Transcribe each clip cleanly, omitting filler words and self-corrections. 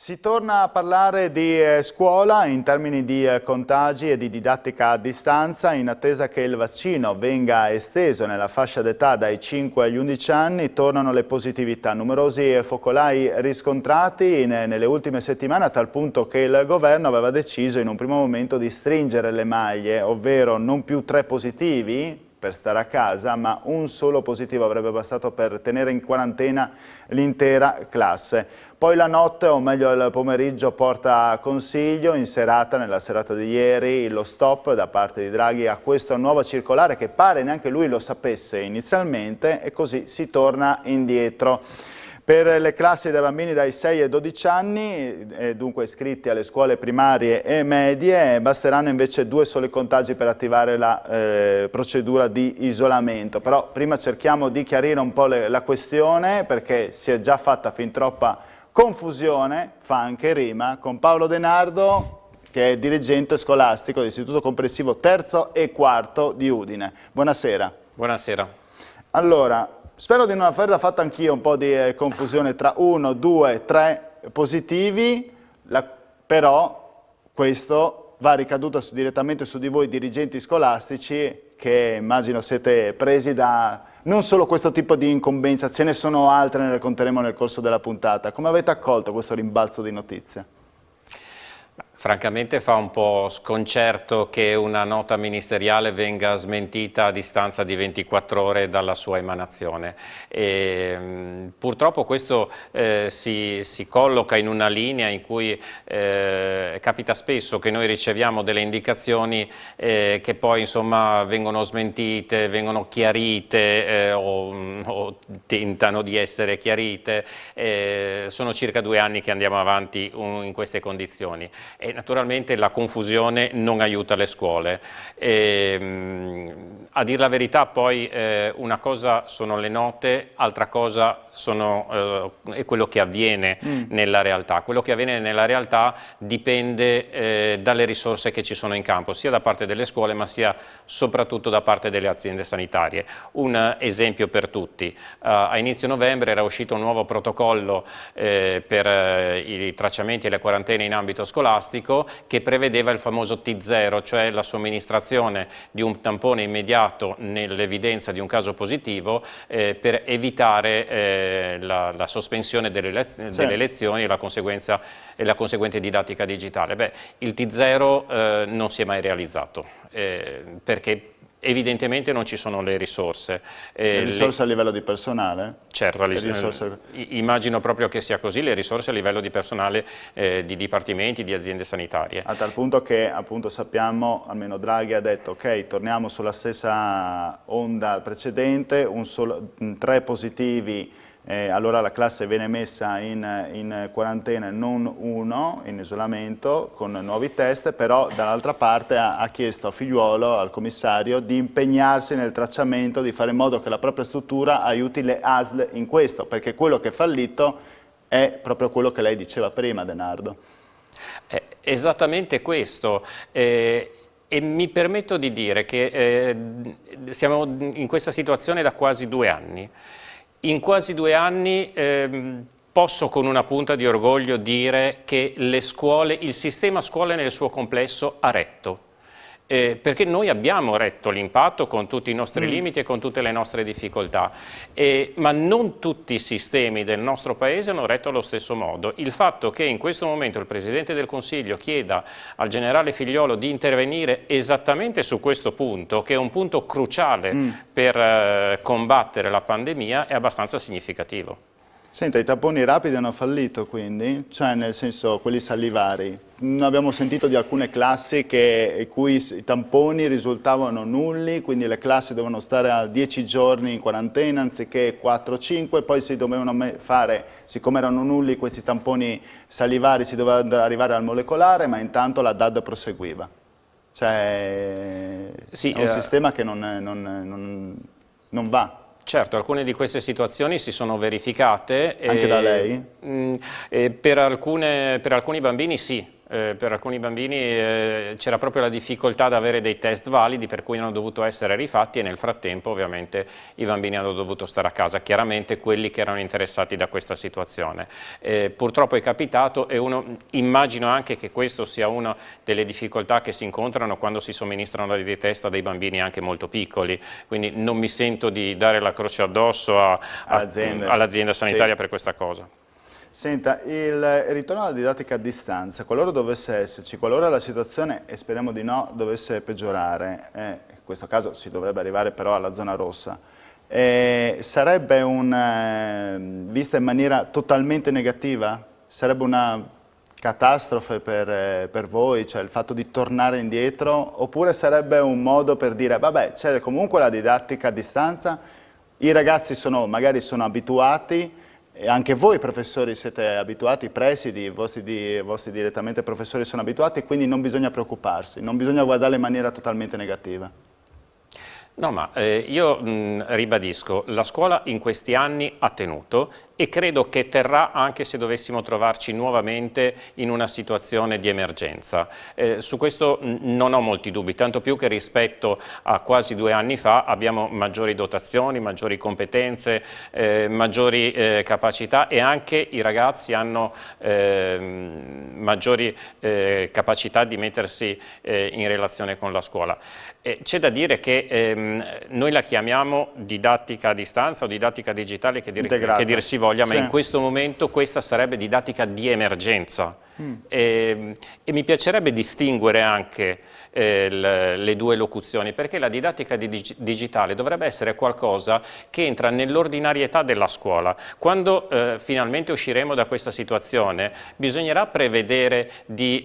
Si torna a parlare di scuola in termini di contagi e di didattica a distanza in attesa che il vaccino venga esteso nella fascia d'età dai 5 agli 11 anni. Tornano le positività, numerosi focolai riscontrati nelle ultime settimane, a tal punto che il governo aveva deciso in un primo momento di stringere le maglie, ovvero non più 3 positivi per stare a casa, ma un solo positivo avrebbe bastato per tenere in quarantena l'intera classe. Poi la notte, o meglio il pomeriggio, porta a consiglio in serata, nella serata di ieri, lo stop da parte di Draghi a questa nuova circolare che pare neanche lui lo sapesse inizialmente, e così si torna indietro. Per le classi dei bambini dai 6 ai 12 anni, dunque iscritti alle scuole primarie e medie, basteranno invece 2 soli contagi per attivare la procedura di isolamento. Però prima cerchiamo di chiarire un po' la questione, perché si è già fatta fin troppa confusione, fa anche rima, con Paolo De Nardo, che è dirigente scolastico dell'Istituto Comprensivo terzo e quarto di Udine. Buonasera. Buonasera. Allora, spero di non averla fatta anch'io un po' di confusione tra 1, 2, 3 positivi, però questo va ricaduto direttamente su di voi dirigenti scolastici, che immagino siete presi da non solo questo tipo di incombenza, ce ne sono altre, ne racconteremo nel corso della puntata. Come avete accolto questo rimbalzo di notizie? Francamente fa un po' sconcerto che una nota ministeriale venga smentita a distanza di 24 ore dalla sua emanazione. Purtroppo questo si colloca in una linea in cui capita spesso che noi riceviamo delle indicazioni che poi insomma vengono smentite, vengono chiarite o tentano di essere chiarite. Sono circa 2 anni che andiamo avanti in queste condizioni. E naturalmente la confusione non aiuta le scuole. A dir la verità poi una cosa sono le note, altra cosa è quello che avviene nella realtà. Quello che avviene nella realtà dipende dalle risorse che ci sono in campo, sia da parte delle scuole ma sia soprattutto da parte delle aziende sanitarie. Un esempio per tutti: a inizio novembre era uscito un nuovo protocollo per i tracciamenti e le quarantene in ambito scolastico, che prevedeva il famoso T0, cioè la somministrazione di un tampone immediato nell'evidenza di un caso positivo per evitare la sospensione delle lezioni e la conseguente didattica digitale. Beh, il T0 non si è mai realizzato perché evidentemente non ci sono le risorse. Le risorse a livello di personale? Certo, immagino proprio che sia così, le risorse a livello di personale di dipartimenti, di aziende sanitarie. A tal punto che appunto sappiamo, almeno Draghi ha detto ok, torniamo sulla stessa onda precedente, 3 positivi, allora la classe viene messa in quarantena, non 1 in isolamento con nuovi test, però dall'altra parte ha chiesto a Figliuolo, al commissario, di impegnarsi nel tracciamento, di fare in modo che la propria struttura aiuti le ASL in questo, perché quello che è fallito è proprio quello che lei diceva prima, De Nardo. Esattamente questo. E mi permetto di dire che siamo in questa situazione da quasi 2 anni. In quasi 2 anni posso con una punta di orgoglio dire che il sistema scuole nel suo complesso ha retto. Perché noi abbiamo retto l'impatto con tutti i nostri limiti e con tutte le nostre difficoltà, ma non tutti i sistemi del nostro Paese hanno retto allo stesso modo. Il fatto che in questo momento il Presidente del Consiglio chieda al generale Figliuolo di intervenire esattamente su questo punto, che è un punto cruciale per combattere la pandemia, è abbastanza significativo. Senta, i tamponi rapidi hanno fallito quindi? Cioè nel senso quelli salivari? Abbiamo sentito di alcune classi i cui i tamponi risultavano nulli, quindi le classi dovevano stare a 10 giorni in quarantena anziché 4-5, poi si dovevano fare, siccome erano nulli questi tamponi salivari, si doveva arrivare al molecolare, ma intanto la DAD proseguiva. Cioè sì, è un sistema che non va. Certo, alcune di queste situazioni si sono verificate. Anche da lei? Per alcuni bambini sì. per alcuni bambini c'era proprio la difficoltà di avere dei test validi, per cui hanno dovuto essere rifatti e nel frattempo ovviamente i bambini hanno dovuto stare a casa, chiaramente quelli che erano interessati da questa situazione. Purtroppo è capitato e immagino anche che questo sia una delle difficoltà che si incontrano quando si somministrano dei test a dei bambini anche molto piccoli, quindi non mi sento di dare la croce addosso all'azienda sanitaria per questa cosa. Senta, il ritorno alla didattica a distanza, qualora dovesse esserci, qualora la situazione, e speriamo di no, dovesse peggiorare, in questo caso si dovrebbe arrivare però alla zona rossa, sarebbe vista in maniera totalmente negativa? Sarebbe una catastrofe per voi, cioè il fatto di tornare indietro, oppure sarebbe un modo per dire, vabbè, c'è comunque la didattica a distanza, i ragazzi magari sono abituati, e anche voi professori siete abituati, i presidi, i vostri direttamente professori sono abituati, quindi non bisogna preoccuparsi, non bisogna guardarla in maniera totalmente negativa. No, ma io ribadisco, la scuola in questi anni ha tenuto e credo che terrà anche se dovessimo trovarci nuovamente in una situazione di emergenza. Su questo non ho molti dubbi, tanto più che rispetto a quasi 2 anni fa abbiamo maggiori dotazioni, maggiori competenze, maggiori capacità e anche i ragazzi hanno maggiori capacità di mettersi in relazione con la scuola. C'è da dire che noi la chiamiamo didattica a distanza o didattica digitale, che dir si voglia, ma in questo momento questa sarebbe didattica di emergenza. E mi piacerebbe distinguere anche le due locuzioni, perché la didattica digitale dovrebbe essere qualcosa che entra nell'ordinarietà della scuola. Quando finalmente usciremo da questa situazione bisognerà prevedere di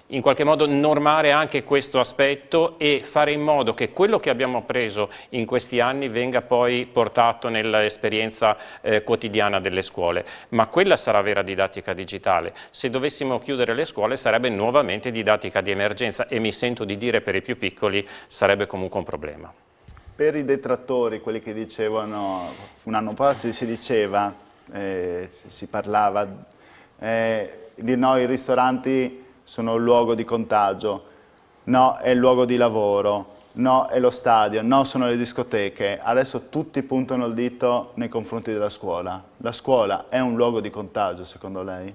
in qualche modo normare anche questo aspetto e fare in modo che quello che abbiamo appreso in questi anni venga poi portato nell'esperienza quotidiana delle scuole. Ma quella sarà vera didattica digitale. Se dovessimo chiudere le scuole sarebbe nuovamente didattica di emergenza e mi sento di dire per i più piccoli sarebbe comunque un problema. Per i detrattori, quelli che dicevano, un anno fa si diceva, si parlava, no, i ristoranti sono il luogo di contagio, no, è il luogo di lavoro, no, è lo stadio, no, sono le discoteche. Adesso tutti puntano il dito nei confronti della scuola. La scuola è un luogo di contagio, secondo lei?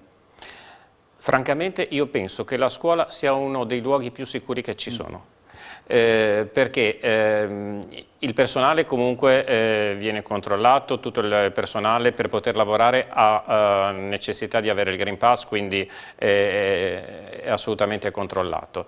Francamente io penso che la scuola sia uno dei luoghi più sicuri che ci sono, perché il personale comunque viene controllato, tutto il personale per poter lavorare ha necessità di avere il Green Pass, quindi è assolutamente controllato.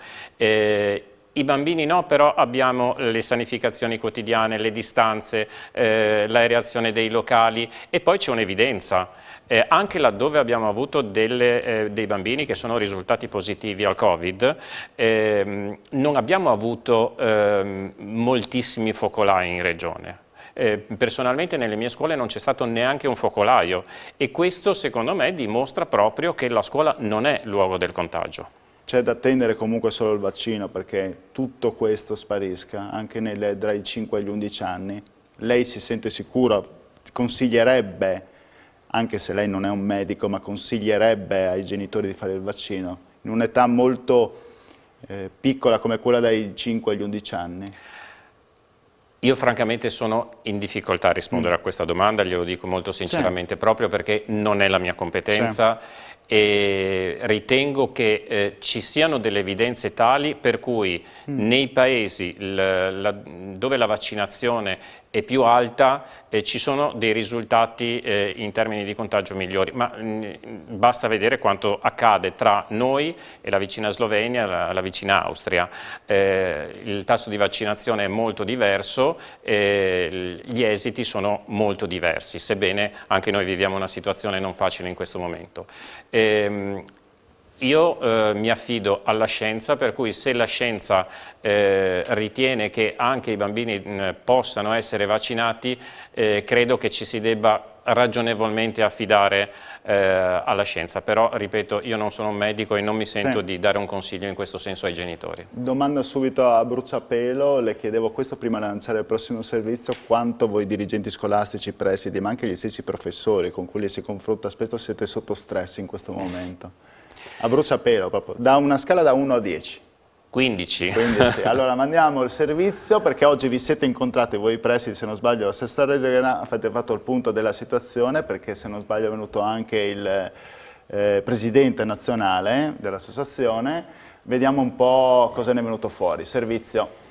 I bambini no, però abbiamo le sanificazioni quotidiane, le distanze, l'aerazione dei locali e poi c'è un'evidenza. Anche laddove abbiamo avuto dei bambini che sono risultati positivi al Covid, non abbiamo avuto moltissimi focolai in regione. Personalmente nelle mie scuole non c'è stato neanche un focolaio e questo secondo me dimostra proprio che la scuola non è luogo del contagio. C'è da attendere comunque solo il vaccino perché tutto questo sparisca, anche dai 5 agli 11 anni. Lei si sente sicura, consiglierebbe, anche se lei non è un medico, ma consiglierebbe ai genitori di fare il vaccino, in un'età molto piccola come quella dai 5 agli 11 anni? Io francamente sono in difficoltà a rispondere a questa domanda, glielo dico molto sinceramente, proprio perché non è la mia competenza e ritengo che ci siano delle evidenze tali per cui nei paesi dove la vaccinazione è più alta ci sono dei risultati in termini di contagio migliori, ma basta vedere quanto accade tra noi e la vicina Slovenia e la vicina Austria. Il tasso di vaccinazione è molto diverso, gli esiti sono molto diversi, sebbene anche noi viviamo una situazione non facile in questo momento. Io mi affido alla scienza, per cui se la scienza ritiene che anche i bambini possano essere vaccinati, credo che ci si debba ragionevolmente affidare alla scienza, però ripeto io non sono un medico e non mi sento di dare un consiglio in questo senso ai genitori. Domanda subito a bruciapelo, le chiedevo questo prima di lanciare il prossimo servizio, quanto voi dirigenti scolastici, presidi, ma anche gli stessi professori con cui si confronta spesso siete sotto stress in questo momento? A bruciapelo proprio, da una scala da 1 a 10. 15. 15. Allora mandiamo il servizio, perché oggi vi siete incontrati voi presidi, se non sbaglio, a Sesta Regina, avete fatto il punto della situazione, perché se non sbaglio è venuto anche il presidente nazionale dell'associazione. Vediamo un po' cosa ne è venuto fuori. Servizio.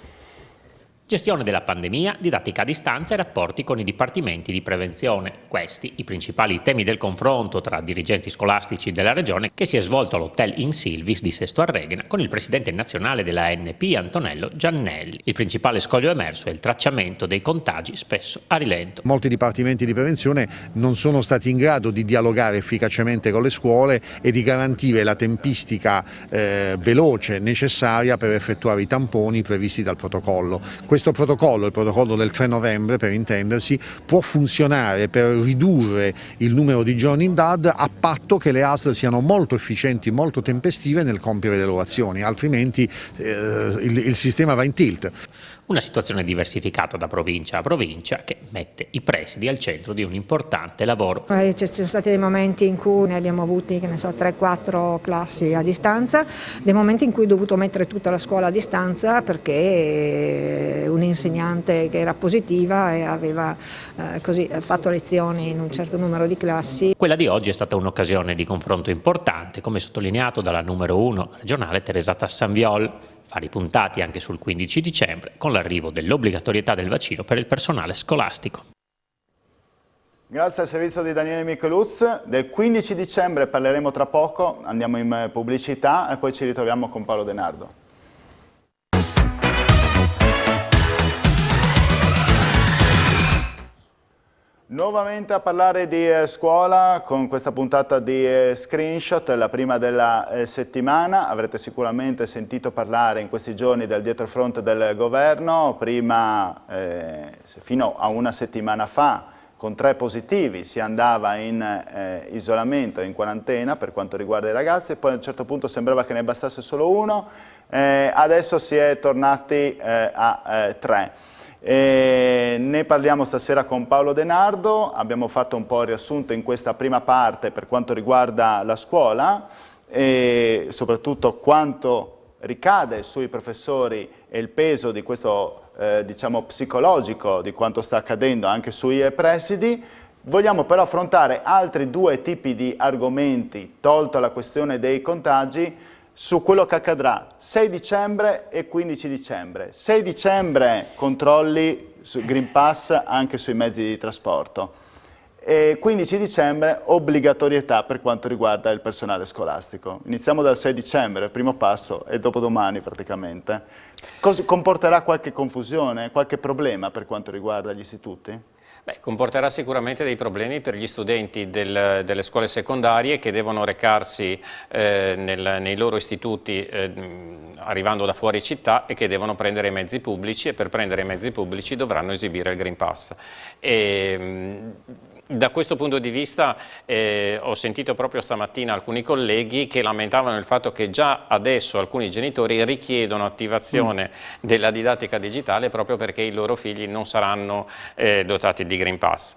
Gestione della pandemia, didattica a distanza e rapporti con i dipartimenti di prevenzione. Questi i principali temi del confronto tra dirigenti scolastici della regione che si è svolto all'Hotel In Silvis di Sesto Arregna con il presidente nazionale della ANP Antonello Giannelli. Il principale scoglio emerso è il tracciamento dei contagi, spesso a rilento. Molti dipartimenti di prevenzione non sono stati in grado di dialogare efficacemente con le scuole e di garantire la tempistica veloce necessaria per effettuare i tamponi previsti dal protocollo. Questo protocollo, il protocollo del 3 novembre per intendersi, può funzionare per ridurre il numero di giorni in DAD a patto che le ASL siano molto efficienti, molto tempestive nel compiere le loro azioni, altrimenti il sistema va in tilt. Una situazione diversificata da provincia a provincia che mette i presidi al centro di un importante lavoro. Ci sono stati dei momenti in cui ne abbiamo avuti, che ne so, 3-4 classi a distanza, dei momenti in cui ho dovuto mettere tutta la scuola a distanza perché un insegnante che era positiva e aveva fatto lezioni in un certo numero di classi. Quella di oggi è stata un'occasione di confronto importante, come sottolineato dalla numero 1 regionale Teresa Tassanviol. Fari puntati anche sul 15 dicembre con l'arrivo dell'obbligatorietà del vaccino per il personale scolastico. Grazie al servizio di Daniele Micheluz. Del 15 dicembre parleremo tra poco, andiamo in pubblicità e poi ci ritroviamo con Paolo De Nardo. Nuovamente a parlare di scuola con questa puntata di Screenshot, la prima della settimana. Avrete sicuramente sentito parlare in questi giorni del dietrofront del governo. Prima, fino a una settimana fa, con 3 positivi si andava in isolamento, in quarantena per quanto riguarda i ragazzi, poi a un certo punto sembrava che ne bastasse solo uno, adesso si è tornati a 3. Ne parliamo stasera con Paolo De Nardo. Abbiamo fatto un po' il riassunto in questa prima parte per quanto riguarda la scuola e soprattutto quanto ricade sui professori e il peso di questo diciamo psicologico di quanto sta accadendo anche sui presidi. Vogliamo però affrontare altri 2 tipi di argomenti, tolto la questione dei contagi, su quello che accadrà 6 dicembre e 15 dicembre. 6 dicembre controlli su Green Pass anche sui mezzi di trasporto e 15 dicembre obbligatorietà per quanto riguarda il personale scolastico. Iniziamo dal 6 dicembre, il primo passo, e dopodomani praticamente. Comporterà qualche confusione, qualche problema per quanto riguarda gli istituti? Beh, comporterà sicuramente dei problemi per gli studenti delle scuole secondarie che devono recarsi nei loro istituti arrivando da fuori città e che devono prendere i mezzi pubblici e per prendere i mezzi pubblici dovranno esibire il Green Pass. Da questo punto di vista ho sentito proprio stamattina alcuni colleghi che lamentavano il fatto che già adesso alcuni genitori richiedono attivazione della didattica digitale proprio perché i loro figli non saranno dotati di Green Pass.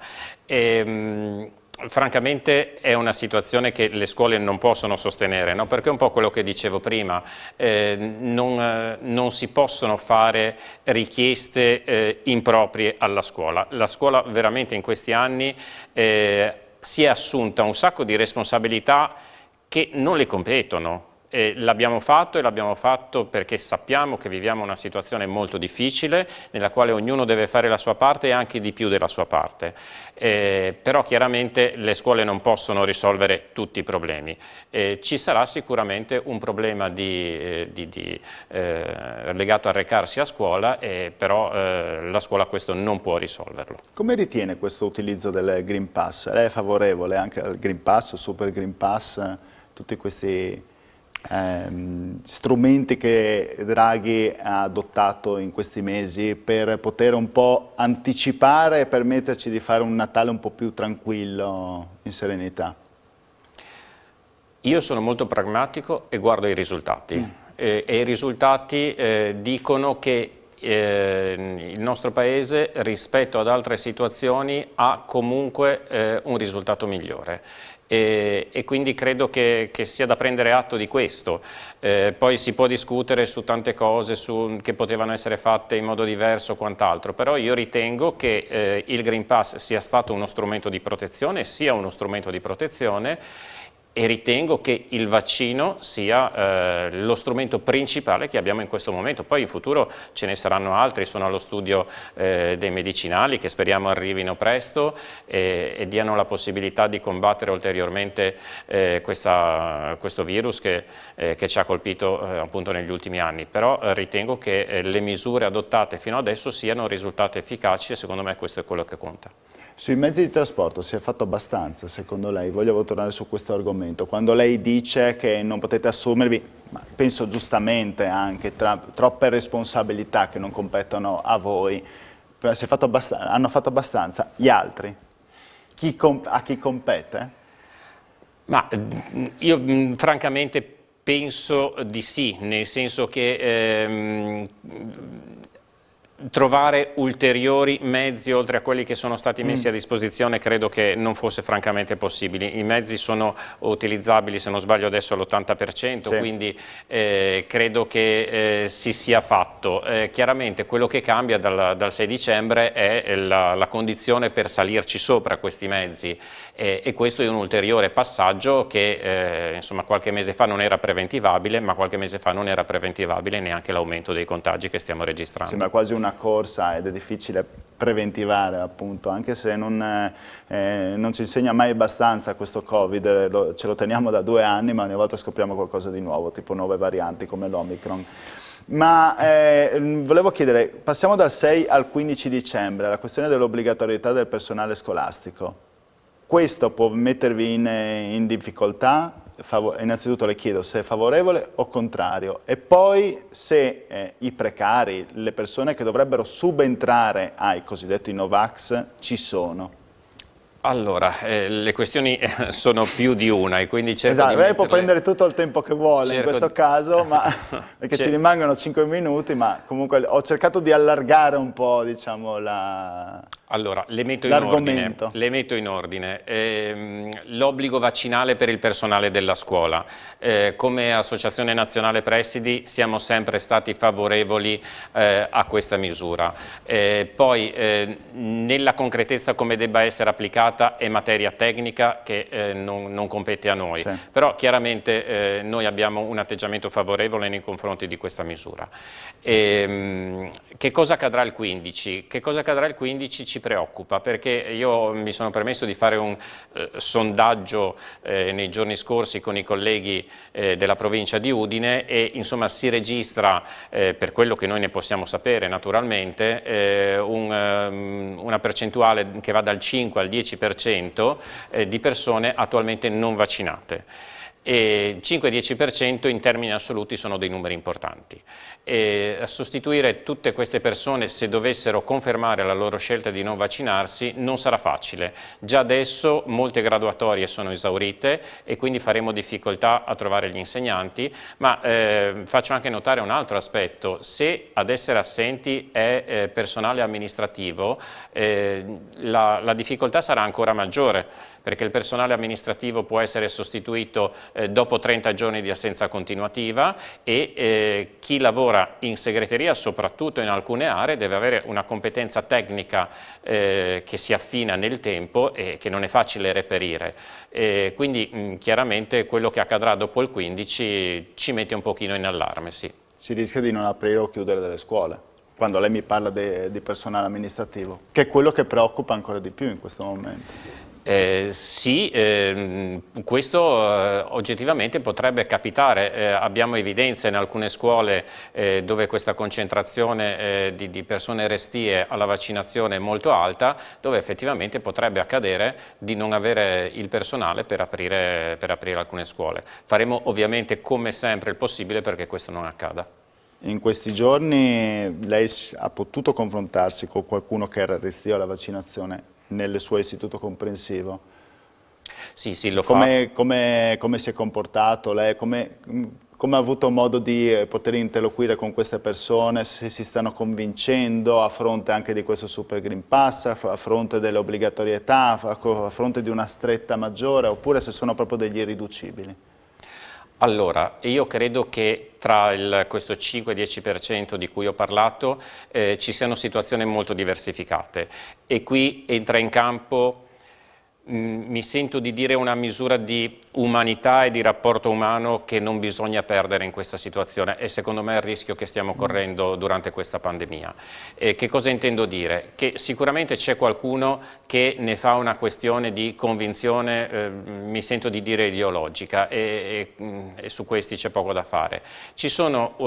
Francamente è una situazione che le scuole non possono sostenere, no? Perché è un po' quello che dicevo prima, non si possono fare richieste improprie alla scuola. La scuola veramente in questi anni si è assunta un sacco di responsabilità che non le competono. L'abbiamo fatto e l'abbiamo fatto perché sappiamo che viviamo una situazione molto difficile nella quale ognuno deve fare la sua parte e anche di più della sua parte, però chiaramente le scuole non possono risolvere tutti i problemi. Ci sarà sicuramente un problema legato al recarsi a scuola, però la scuola questo non può risolverlo. Come ritiene questo utilizzo del Green Pass? Lei è favorevole anche al Green Pass, Super Green Pass, tutti questi strumenti che Draghi ha adottato in questi mesi per poter un po' anticipare e permetterci di fare un Natale un po' più tranquillo, in serenità? Io sono molto pragmatico e guardo i risultati e i risultati dicono che il nostro Paese rispetto ad altre situazioni ha comunque un risultato migliore. E quindi credo che sia da prendere atto di questo. Poi si può discutere su tante cose che potevano essere fatte in modo diverso o quant'altro, però io ritengo che il Green Pass sia stato uno strumento di protezione, sia uno strumento di protezione, e ritengo che il vaccino sia lo strumento principale che abbiamo in questo momento. Poi in futuro ce ne saranno altri, sono allo studio dei medicinali che speriamo arrivino presto e diano la possibilità di combattere ulteriormente questo virus che ci ha colpito appunto negli ultimi anni. Però ritengo che le misure adottate fino adesso siano risultate efficaci e secondo me questo è quello che conta. Sui mezzi di trasporto si è fatto abbastanza, secondo lei? Voglio tornare su questo argomento. Quando lei dice che non potete assumervi, ma penso giustamente anche, troppe responsabilità che non competono a voi, hanno fatto abbastanza? Gli altri? A chi compete? Ma io francamente penso di sì, nel senso che trovare ulteriori mezzi oltre a quelli che sono stati messi a disposizione credo che non fosse francamente possibile. I mezzi sono utilizzabili, se non sbaglio adesso all'80%, sì. Quindi credo che si sia fatto. Chiaramente quello che cambia dal 6 dicembre è la condizione per salirci sopra questi mezzi e questo è un ulteriore passaggio che insomma qualche mese fa non era preventivabile, ma qualche mese fa non era preventivabile neanche l'aumento dei contagi che stiamo registrando. Sembra quasi una corsa ed è difficile preventivare, appunto, anche se non ci insegna mai abbastanza questo Covid, ce lo teniamo da 2 anni, ma ogni volta scopriamo qualcosa di nuovo, tipo nuove varianti come l'Omicron. Ma volevo chiedere, passiamo dal 6 al 15 dicembre, la questione dell'obbligatorietà del personale scolastico. Questo può mettervi in difficoltà? Innanzitutto le chiedo se è favorevole o contrario e poi se i precari, le persone che dovrebbero subentrare ai cosiddetti Novax ci sono. Allora, le questioni sono più di una e quindi cerco esatto, di lei può prendere tutto il tempo che vuole in questo caso, ma perché ci rimangono 5 minuti, ma comunque ho cercato di allargare un po', diciamo, Allora, le metto in ordine. L'obbligo vaccinale per il personale della scuola. Come Associazione Nazionale Presidi siamo sempre stati favorevoli a questa misura. Poi, nella concretezza come debba essere applicata è materia tecnica che non compete a noi. Sì. Però chiaramente noi abbiamo un atteggiamento favorevole nei confronti di questa misura. Che cosa accadrà il 15? Che cosa accadrà il 15 ci preoccupa perché io mi sono permesso di fare un sondaggio nei giorni scorsi con i colleghi della provincia di Udine e insomma si registra, per quello che noi ne possiamo sapere naturalmente, una percentuale che va dal 5 al 10% di persone attualmente non vaccinate. E 5-10% in termini assoluti sono dei numeri importanti. E sostituire tutte queste persone, se dovessero confermare la loro scelta di non vaccinarsi, non sarà facile. Già adesso molte graduatorie sono esaurite e quindi faremo difficoltà a trovare gli insegnanti, ma faccio anche notare un altro aspetto. Se ad essere assenti è personale amministrativo, la difficoltà sarà ancora maggiore, perché il personale amministrativo può essere sostituito dopo 30 giorni di assenza continuativa e chi lavora in segreteria, soprattutto in alcune aree, deve avere una competenza tecnica che si affina nel tempo e che non è facile reperire. Quindi chiaramente quello che accadrà dopo il 15 ci mette un pochino in allarme, sì. Si rischia di non aprire o chiudere delle scuole, quando lei mi parla di personale amministrativo, che è quello che preoccupa ancora di più in questo momento. Sì, questo oggettivamente potrebbe capitare. Abbiamo evidenze in alcune scuole dove questa concentrazione di persone restie alla vaccinazione è molto alta, dove effettivamente potrebbe accadere di non avere il personale per aprire alcune scuole. Faremo ovviamente come sempre il possibile perché questo non accada. In questi giorni lei ha potuto confrontarsi con qualcuno che era restio alla vaccinazione nel suo istituto comprensivo? Sì, lo fa. Come si è comportato lei? Come ha avuto modo di poter interloquire con queste persone, se si stanno convincendo a fronte anche di questo Super Green Pass, a fronte dell'obbligatorietà, a fronte di una stretta maggiore, oppure se sono proprio degli irriducibili? Allora, io credo che tra questo 5-10% di cui ho parlato ci siano situazioni molto diversificate e qui entra in campo, mi sento di dire, una misura di umanità e di rapporto umano che non bisogna perdere in questa situazione e secondo me è il rischio che stiamo correndo durante questa pandemia. Che cosa intendo dire? Che sicuramente c'è qualcuno che ne fa una questione di convinzione, mi sento di dire ideologica e su questi c'è poco da fare. Ci sono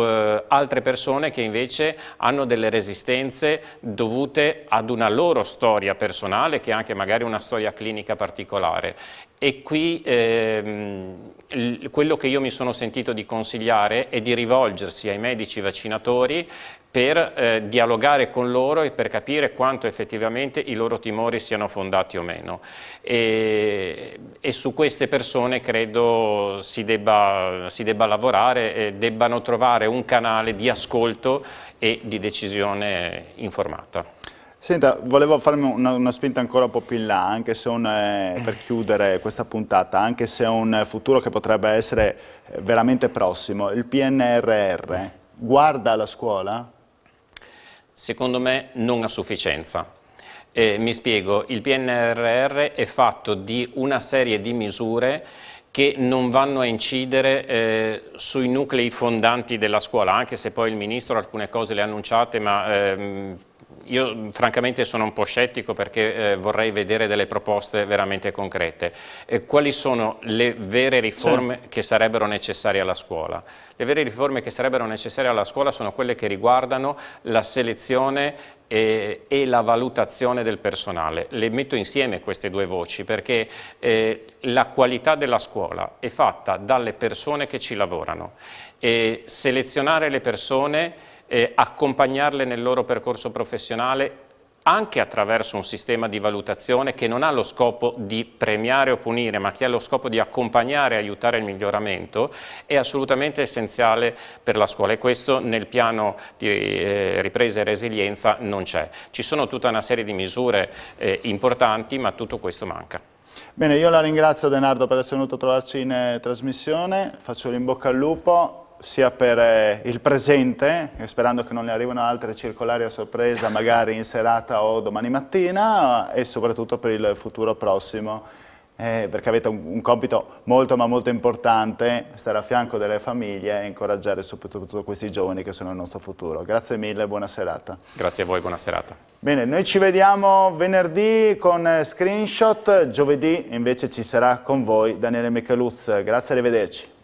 altre persone che invece hanno delle resistenze dovute ad una loro storia personale che è anche magari una storia clinica particolare e qui quello che io mi sono sentito di consigliare è di rivolgersi ai medici vaccinatori per dialogare con loro e per capire quanto effettivamente i loro timori siano fondati o meno e su queste persone credo si debba lavorare e debbano trovare un canale di ascolto e di decisione informata. Senta, volevo farmi una spinta ancora un po' più in là, anche se per chiudere questa puntata, anche se è un futuro che potrebbe essere veramente prossimo, il PNRR guarda alla scuola? Secondo me non a sufficienza. Mi spiego, il PNRR è fatto di una serie di misure che non vanno a incidere sui nuclei fondanti della scuola, anche se poi il Ministro alcune cose le ha annunciate, ma io francamente sono un po' scettico perché vorrei vedere delle proposte veramente concrete. Quali sono le vere riforme che sarebbero necessarie alla scuola? Le vere riforme che sarebbero necessarie alla scuola sono quelle che riguardano la selezione e la valutazione del personale. Le metto insieme queste due voci perché la qualità della scuola è fatta dalle persone che ci lavorano e selezionare le persone, accompagnarle nel loro percorso professionale anche attraverso un sistema di valutazione che non ha lo scopo di premiare o punire, ma che ha lo scopo di accompagnare e aiutare il miglioramento, è assolutamente essenziale per la scuola e questo nel piano di ripresa e resilienza non c'è. Ci sono tutta una serie di misure importanti, ma tutto questo manca. Bene, io la ringrazio Denardo per essere venuto a trovarci in trasmissione, faccio l'in bocca al lupo sia per il presente, sperando che non ne arrivino altre circolari a sorpresa magari in serata o domani mattina, e soprattutto per il futuro prossimo, perché avete un compito molto ma molto importante, stare a fianco delle famiglie e incoraggiare soprattutto questi giovani che sono il nostro futuro. Grazie mille, buona serata. Grazie a voi, buona serata. Bene, noi ci vediamo venerdì con Screenshot, giovedì invece ci sarà con voi Daniele Micheluz. Grazie, arrivederci.